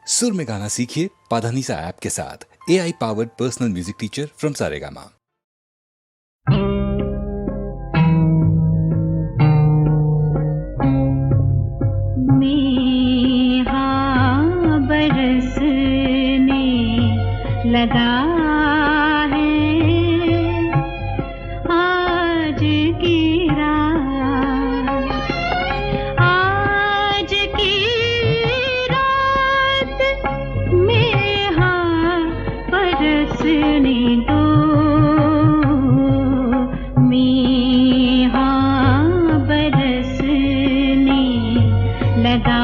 सुर में गाना सीखिए पाधानीसा ऐप के साथ। AI powered personal music teacher from Saregama. बरसने लगा है आज की रात, आज की रात में बरसने दो, बरसने लगा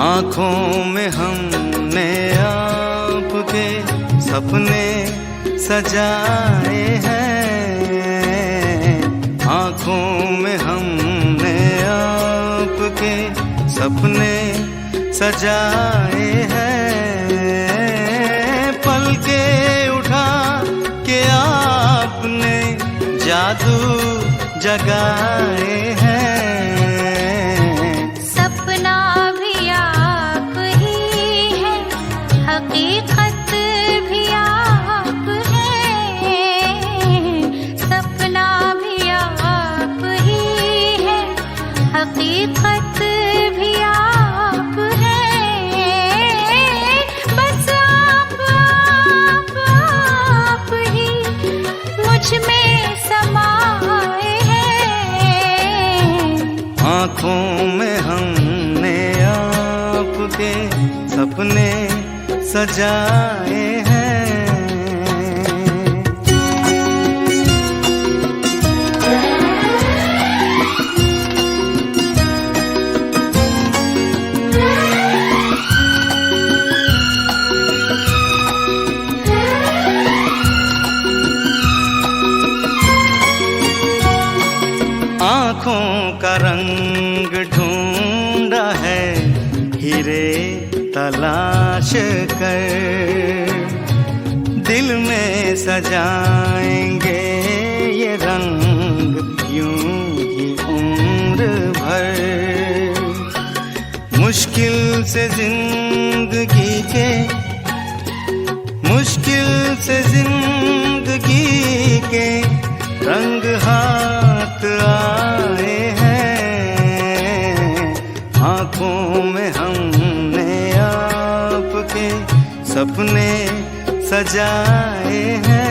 आँखों में हमने आपके सपने सजाए हैं, आँखों में हमने आपके सपने सजाए हैं। पलके उठा के आपने जादू जगाए हैं। आँखों में हमने आपके सपने सजाए हैं। आँखों का रंग ढूंढा है हीरे तलाश कर, दिल में सजाएंगे ये रंग यूं ही उम्र भर। मुश्किल से जिंदगी के रंग हाथ आए हैं। आँखों में हमने आपके सपने सजाए हैं।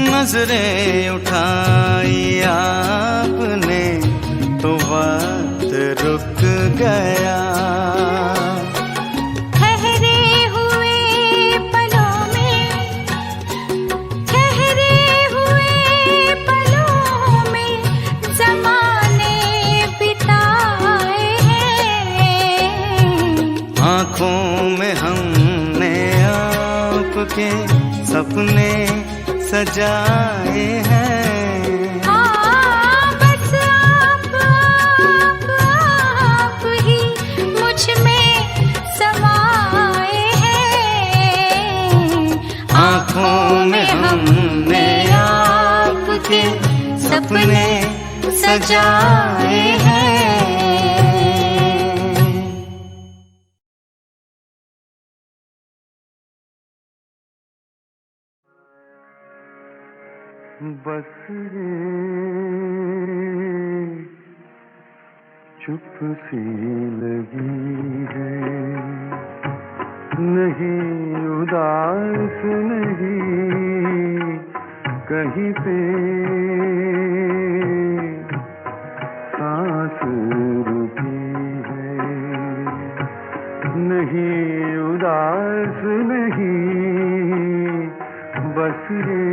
नजरें उठाई आपने तो वक्त रुक गया। ठहरे हुए पलों में ज़माने बिताए हैं। आँखों में हमने आपके सपने सजाए हैं। बस आप ही मुझ में समाए हैं। आँखों में हमने आपके सपने सजाए हैं। बस रे चुप सी लगी है, नहीं उदास नहीं कहीं पे सांस रुकी है। नहीं उदास नहीं बस रे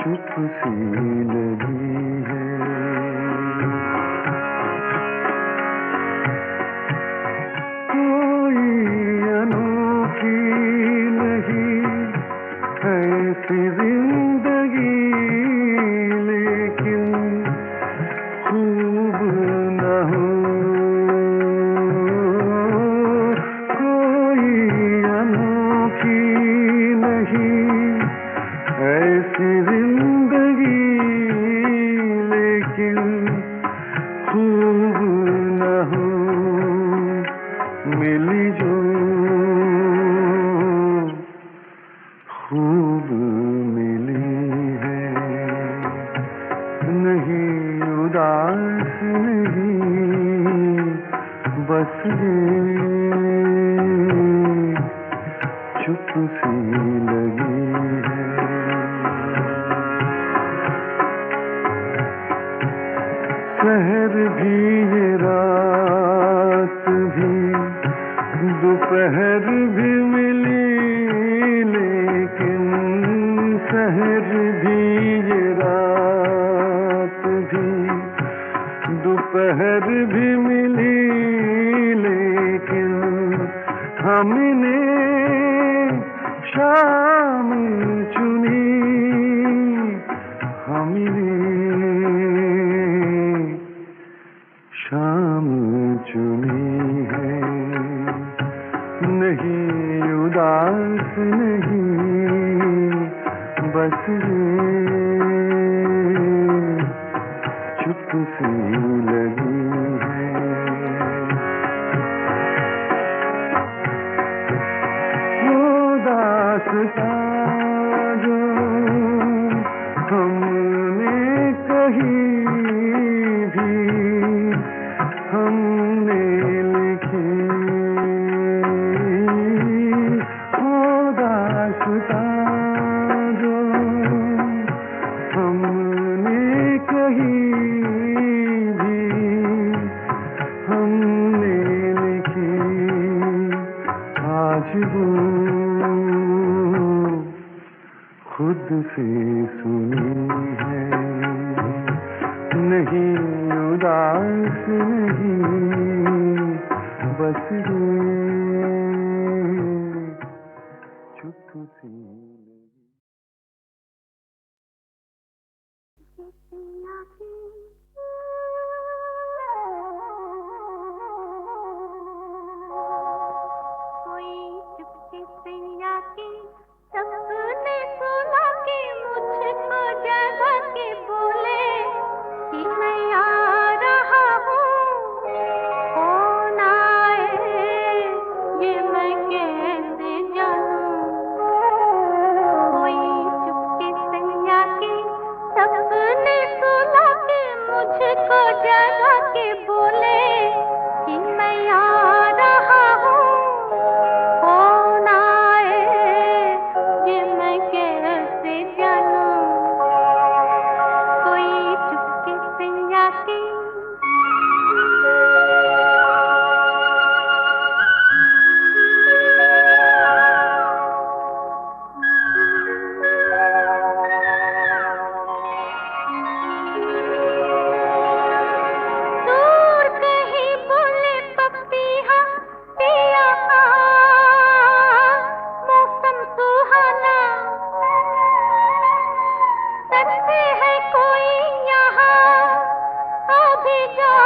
चुप सी लगी है। कोई अनोखी नहीं ऐसी जिंदगी, लेकिन खूब न हो। कोई अनोखी नहीं ऐसी जिंदगी, लेकिन खूब न हो। मिली जो खूब मिली है, नहीं उदास नहीं बस ये चुप सी लगी है। शहर भी ये रात भी दोपहर भी मिली, लेकिन शहर भी ये रात भी दोपहर भी मिली, लेकिन हमने शाम चुनी, हमने शाम चुनी है। नहीं उदास नहीं, बस ये चुप सी लगी है। वो दास्तां जो हमने कही भी हमने लिखी, वो दास्तां जो हमने कही भी हमने लिखी, आज वो खुद से सुनी है। नहीं उदास नहीं, बस ये चुप सी लगी। कोई चुपके से आके सपने सुला के मुझको जगा के बोले कि मैं आ रहा हूँ, कौन आए ये मैं कैसे जानूं। कोई चुपके से आके सपने सुला के मुझको जगा के बोले कि मैं आ रहा हूँ, कौन आए ये मैं कैसे जानूं। कोई चुपके से आके दूर कहीं बोले पपीहा पिया मौसम सुहाना, सकते है कोई यहाँ अभी जा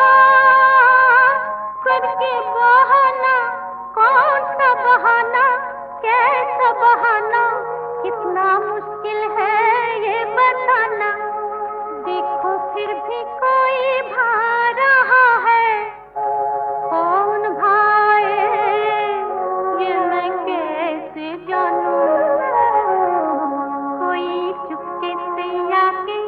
करके बहाना। कौन सा बहाना, कैसा बहाना, कितना मुश्किल है ये बताना। देखो फिर भी कोई भा रहा है, कौन भाए ये मैं कैसे जानूं। कोई चुपके से आके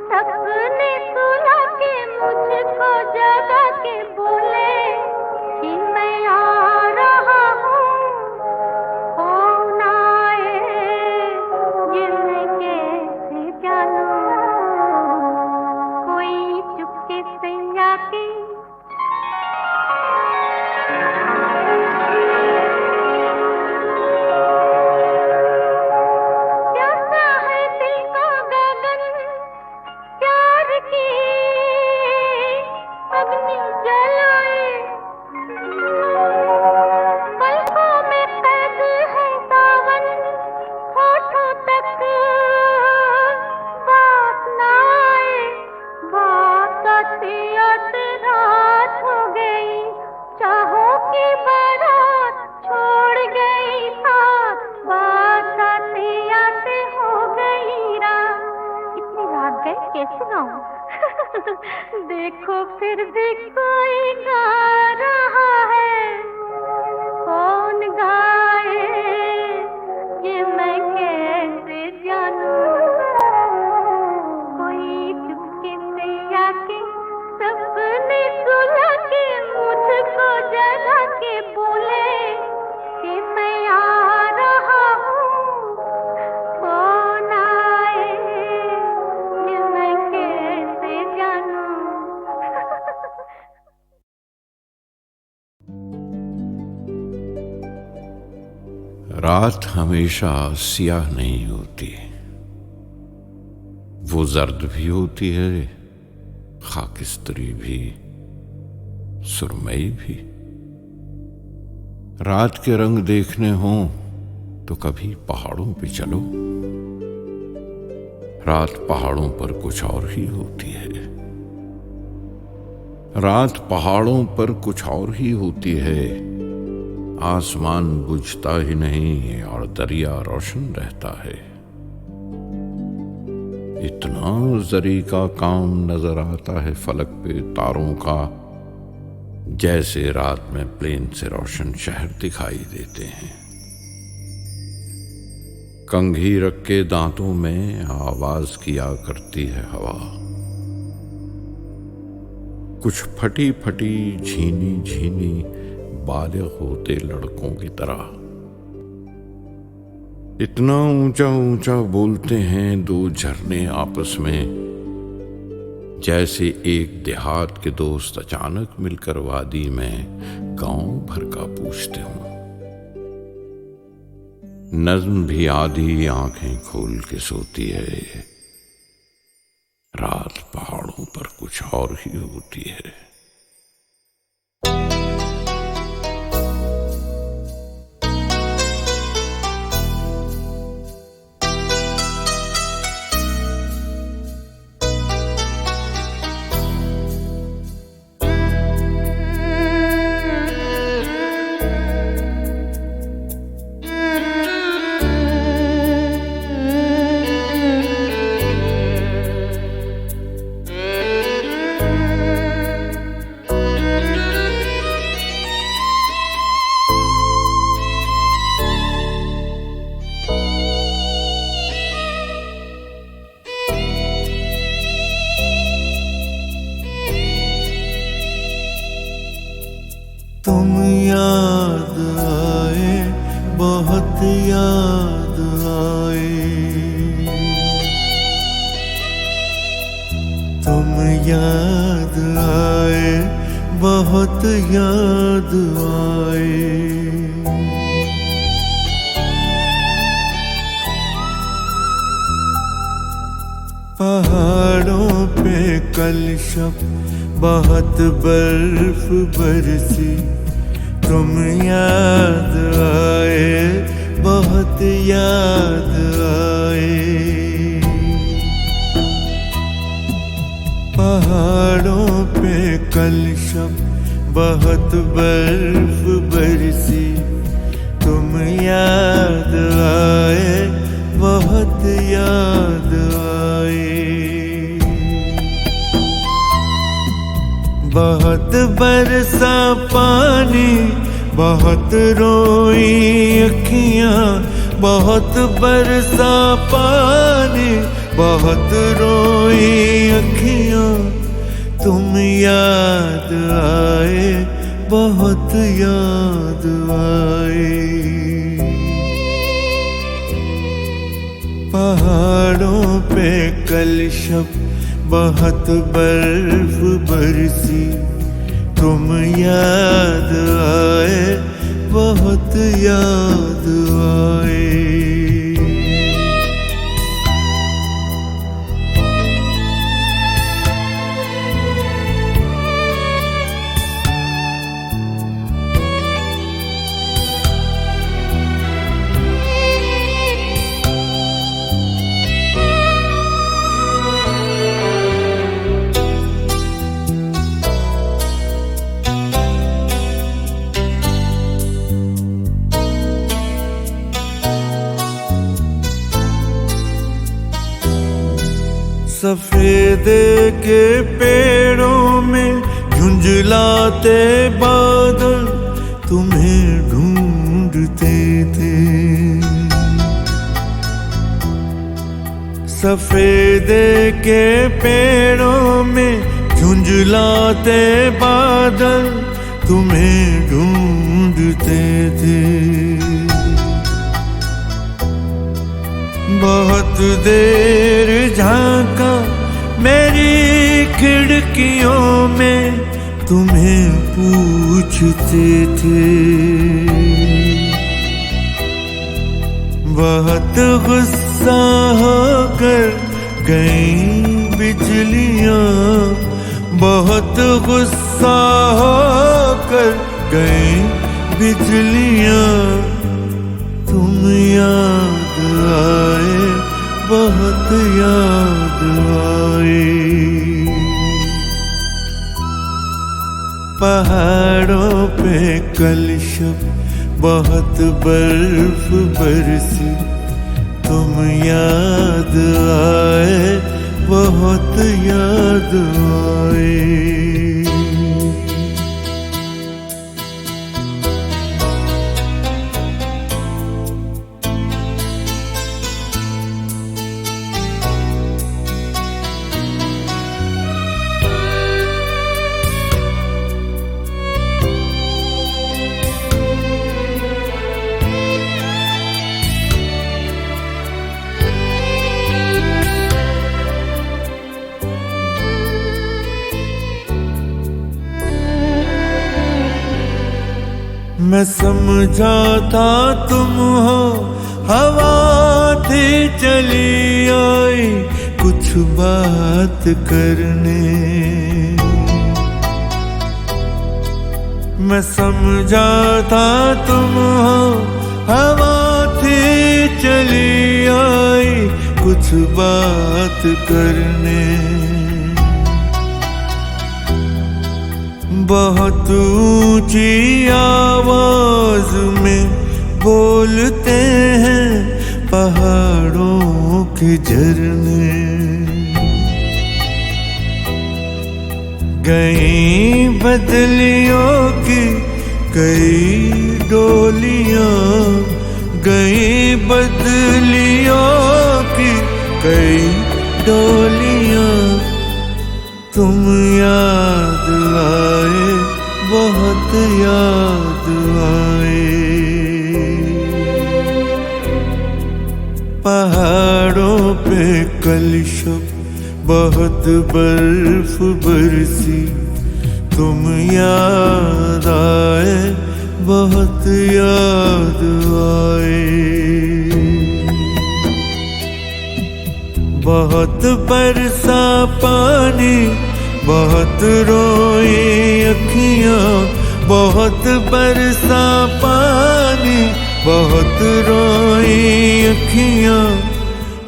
सपने सुला के मुझको जगा के बोले कि मैं आ रहा हूँ, कौन आए ये मैं कैसे जानूं। कोई चुपके से आके प्यासा है दिल का गगन प्यार की अग्नि जलाए, पलकों में कैद है सावन, होठों तक बात ना आए। बात आते आते रात हो गई, चाहों की बारात छोड़ गई साथ। बात आते आते हो गई रात। इतनी रात गई कैसे गाऊं। देखो फिर भी कोई गा रहा है, कौन गाए ये मैं कैसे जानूं। कोई चुपके से आके सपने सुला के मुझको जगा के बोले कि मैं आ रहा हूँ, कौन आए ये मैं कैसे जानूं। रात हमेशा सियाह नहीं होती, वो जर्द भी होती है, खाकिस्तरी भी, सुरमई भी। रात के रंग देखने हों तो कभी पहाड़ों पे चलो, रात पहाड़ों पर कुछ और ही होती है। रात पहाड़ों पर कुछ और ही होती है, आसमान बुझता ही नहीं और दरिया रोशन रहता है। इतना जरी का काम नजर आता है फलक पे तारों का, जैसे रात में प्लेन से रोशन शहर दिखाई देते हैं। कंघी रख के दांतों में आवाज किया करती है हवा, कुछ फटी फटी झीनी झीनी बालिग होते लड़कों की तरह। इतना ऊंचा ऊंचा बोलते हैं दो झरने आपस में, जैसे एक देहात के दोस्त अचानक मिलकर वादी में गांव भर का पूछते हों। नज्म भी आधी आंखें खोल के सोती है, रात पहाड़ों पर कुछ और ही होती है। तुम याद आए, बहुत याद आए, तुम याद आए, बहुत याद आए। पहाड़ों पे कल शब बहुत बर्फ बरसी, तुम याद आए, बहुत याद आए। पहाड़ों पे कल शब बहुत बर्फ बरसी, तुम याद आए, बहुत याद आए। बहुत बरसा पानी, बहुत रोई अखियां, बहुत बरसा पानी, बहुत रोई अखियां, तुम याद आए, बहुत याद आए। पहाड़ों पे कल शब बहुत बर्फ बरसी, तुम याद आए, बहुत याद आए। सफेदे के पेड़ों में झुंझलाते बादल तुम्हें ढूंढते थे। सफेदे के पेड़ों में झुंझलाते बादल तुम्हें ढूंढते थे। बहुत देर झांका मेरी खिड़कियों में, तुम्हें पूछते थे। बहुत गुस्सा होकर गई बिजलियां, बहुत गुस्सा होकर गई बिजलियां। तुम याद आए, बहुत याद आए। पहाड़ों पे कल शब बहुत बर्फ बरसी, तुम याद आए, बहुत याद आए। मैं समझा था तुम हो हवा थी चली आई कुछ बात करने। मैं समझा था तुम हो हवा थी चली आई कुछ बात करने। बहुत ऊंची आवाज में बोलते हैं पहाड़ों के झरने। गई बदलियों की कई डोलियां, गई बदलियों की कई डोलियां। तुम याद आए, बहुत याद आए। पहाड़ों पे कल शब बहुत बर्फ बरसी, तुम याद आए, बहुत याद आए। बहुत बरसा पानी, बहुत रोई अखियां, बहुत बरसा पानी, बहुत रोई अखियां।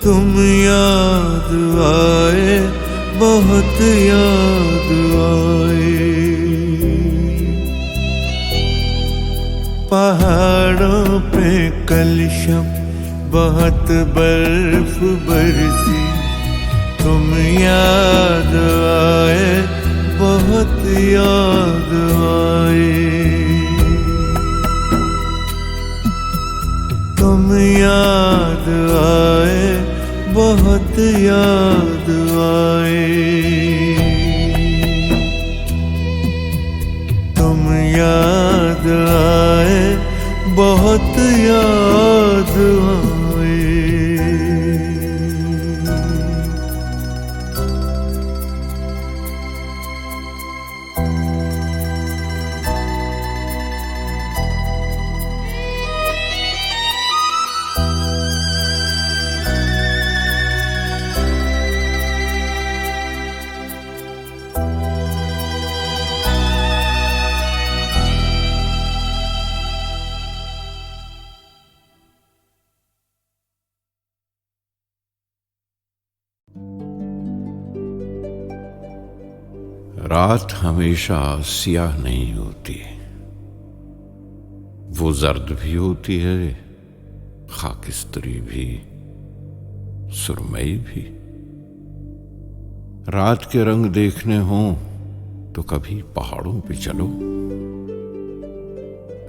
तुम याद आए, बहुत याद आए। पहाड़ों पे कल शब बहुत बर्फ बरसी, तुम याद आए, बहुत याद आए। तुम याद आए, बहुत याद आए। तुम याद आए, बहुत याद आए। रात हमेशा सियाह नहीं होती, वो जर्द भी होती है, खाकिस्तरी भी, सुरमई भी। रात के रंग देखने हों तो कभी पहाड़ों पे चलो।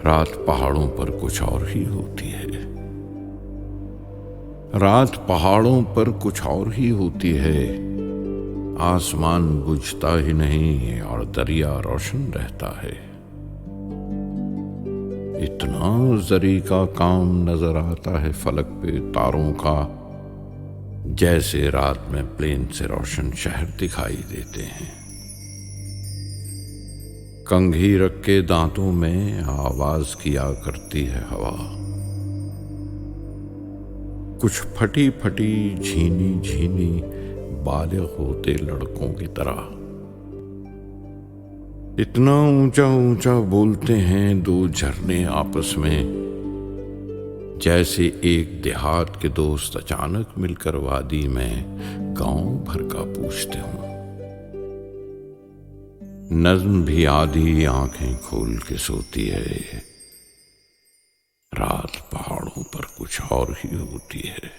रात पहाड़ों पर कुछ और ही होती है। रात पहाड़ों पर कुछ और ही होती है। आसमान बुझता ही नहीं और दरिया रोशन रहता है। इतना जरी का काम नजर आता है फलक पे तारों का, जैसे रात में प्लेन से रोशन शहर दिखाई देते हैं। कंघी रख के दांतों में आवाज किया करती है हवा। कुछ फटी फटी झीनी झीनी बालिग होते लड़कों की तरह। इतना ऊंचा ऊंचा बोलते हैं दो झरने आपस में, जैसे एक देहात के दोस्त अचानक मिलकर वादी में गांव भर का पूछते हों। नज्म भी आधी आंखें खोल के सोती है, रात पहाड़ों पर कुछ और ही होती है।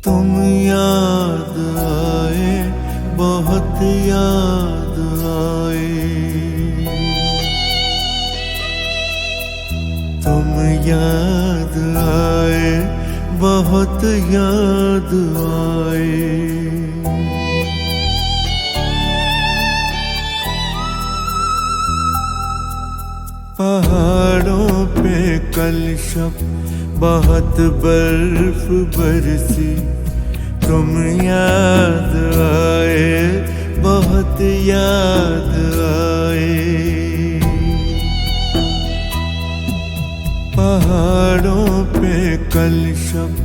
तुम याद आए, बहुत याद आए। तुम याद आए, बहुत याद आए। पहाड़ों पे कल शब बहुत बर्फ बरसी, तुम याद आए, बहुत याद आए। पहाड़ों पे कल शब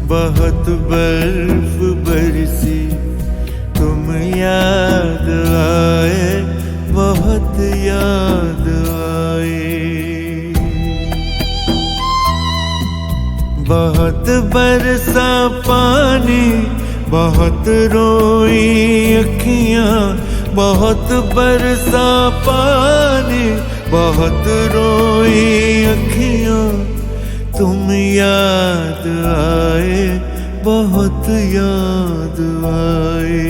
बहुत बर्फ बरसी, तुम याद आए, बहुत याद आए। बहुत बरसा पानी, बहुत रोई अखियां, बहुत बरसा पानी, बहुत रोई अखियां। तुम याद आए, बहुत याद आए।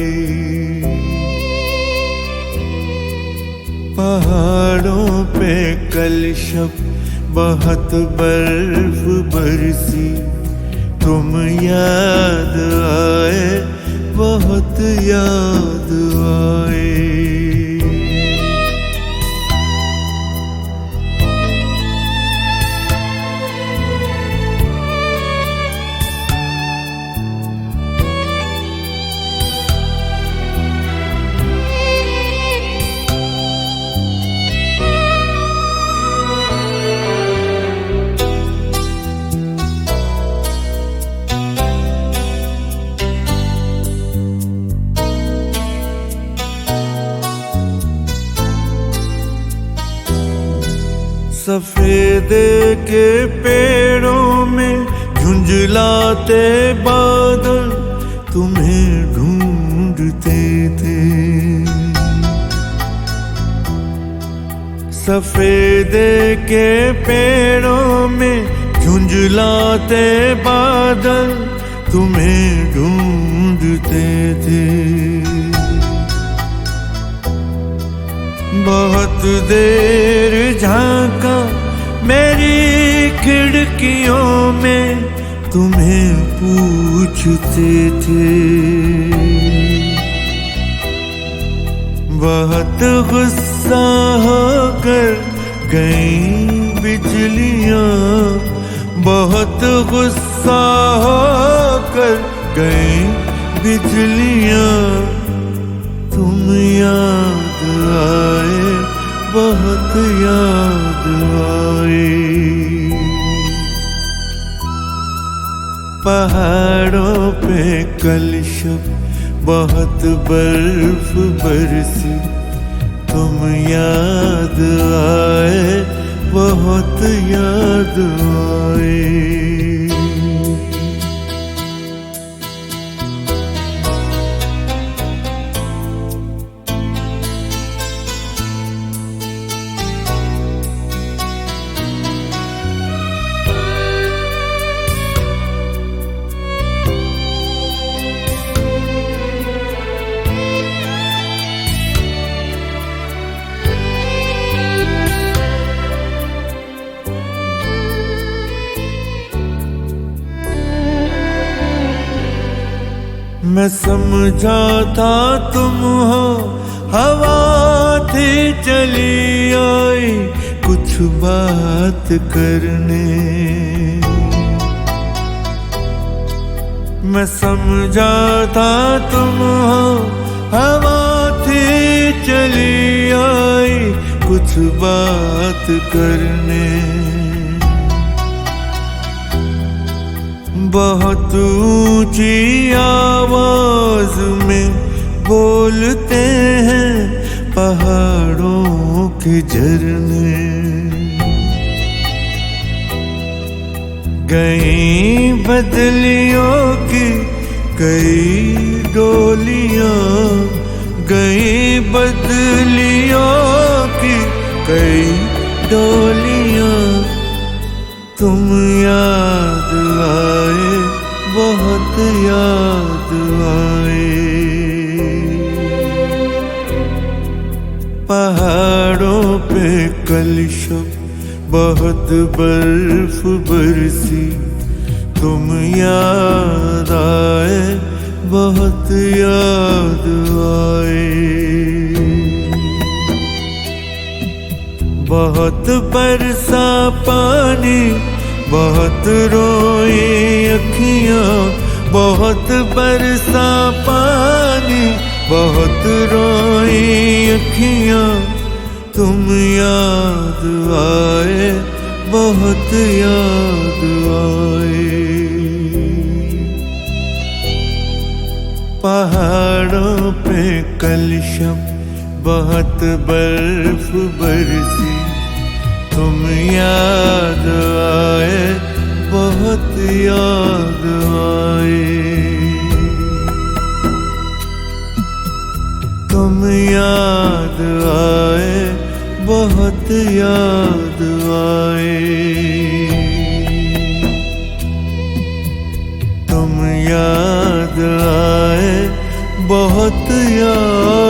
पहाड़ों पे कल शब बहुत बर्फ बरसी, तुम याद आए, बहुत याद आए। सफेदे के पेड़ों में झुंझलाते बादल तुम्हें ढूंढते थे। सफेदे के पेड़ों में झुंझलाते बादल तुम्हें ढूंढते थे। बहुत देर झांका मेरी खिड़कियों में, तुम्हें पूछते थे। बहुत गुस्सा होकर गई बिजलियां, बहुत गुस्सा होकर गई बिजलियां। तुम याद आए, बहुत याद आए। पहाड़ों पे कल शब बहुत बर्फ बरसी, तुम याद आए, बहुत याद आए। मैं समझा था तुम हो हवा थी चली आई कुछ बात करने। मैं समझा था तुम हो हवा थी चली आई कुछ बात करने। बहुत ऊंची आवाज में बोलते हैं पहाड़ों के झरने। गई बदलियों की कई डोलियां, गई बदलियों की कई डोलियां। तुम याद आए, बहुत याद आए। पहाड़ों पे कल शब बहुत बर्फ बरसी, तुम याद आए, बहुत याद आए। बहुत बरसा पानी, बहुत रोई अखियां, बहुत बरसा पानी, बहुत रोई अखियां। तुम याद आए, बहुत याद आए। पहाड़ों पे कल शब बहुत बर्फ बरसी, तुम याद आए, बहुत याद आए। तुम याद आए, बहुत याद आए। तुम याद आए, बहुत याद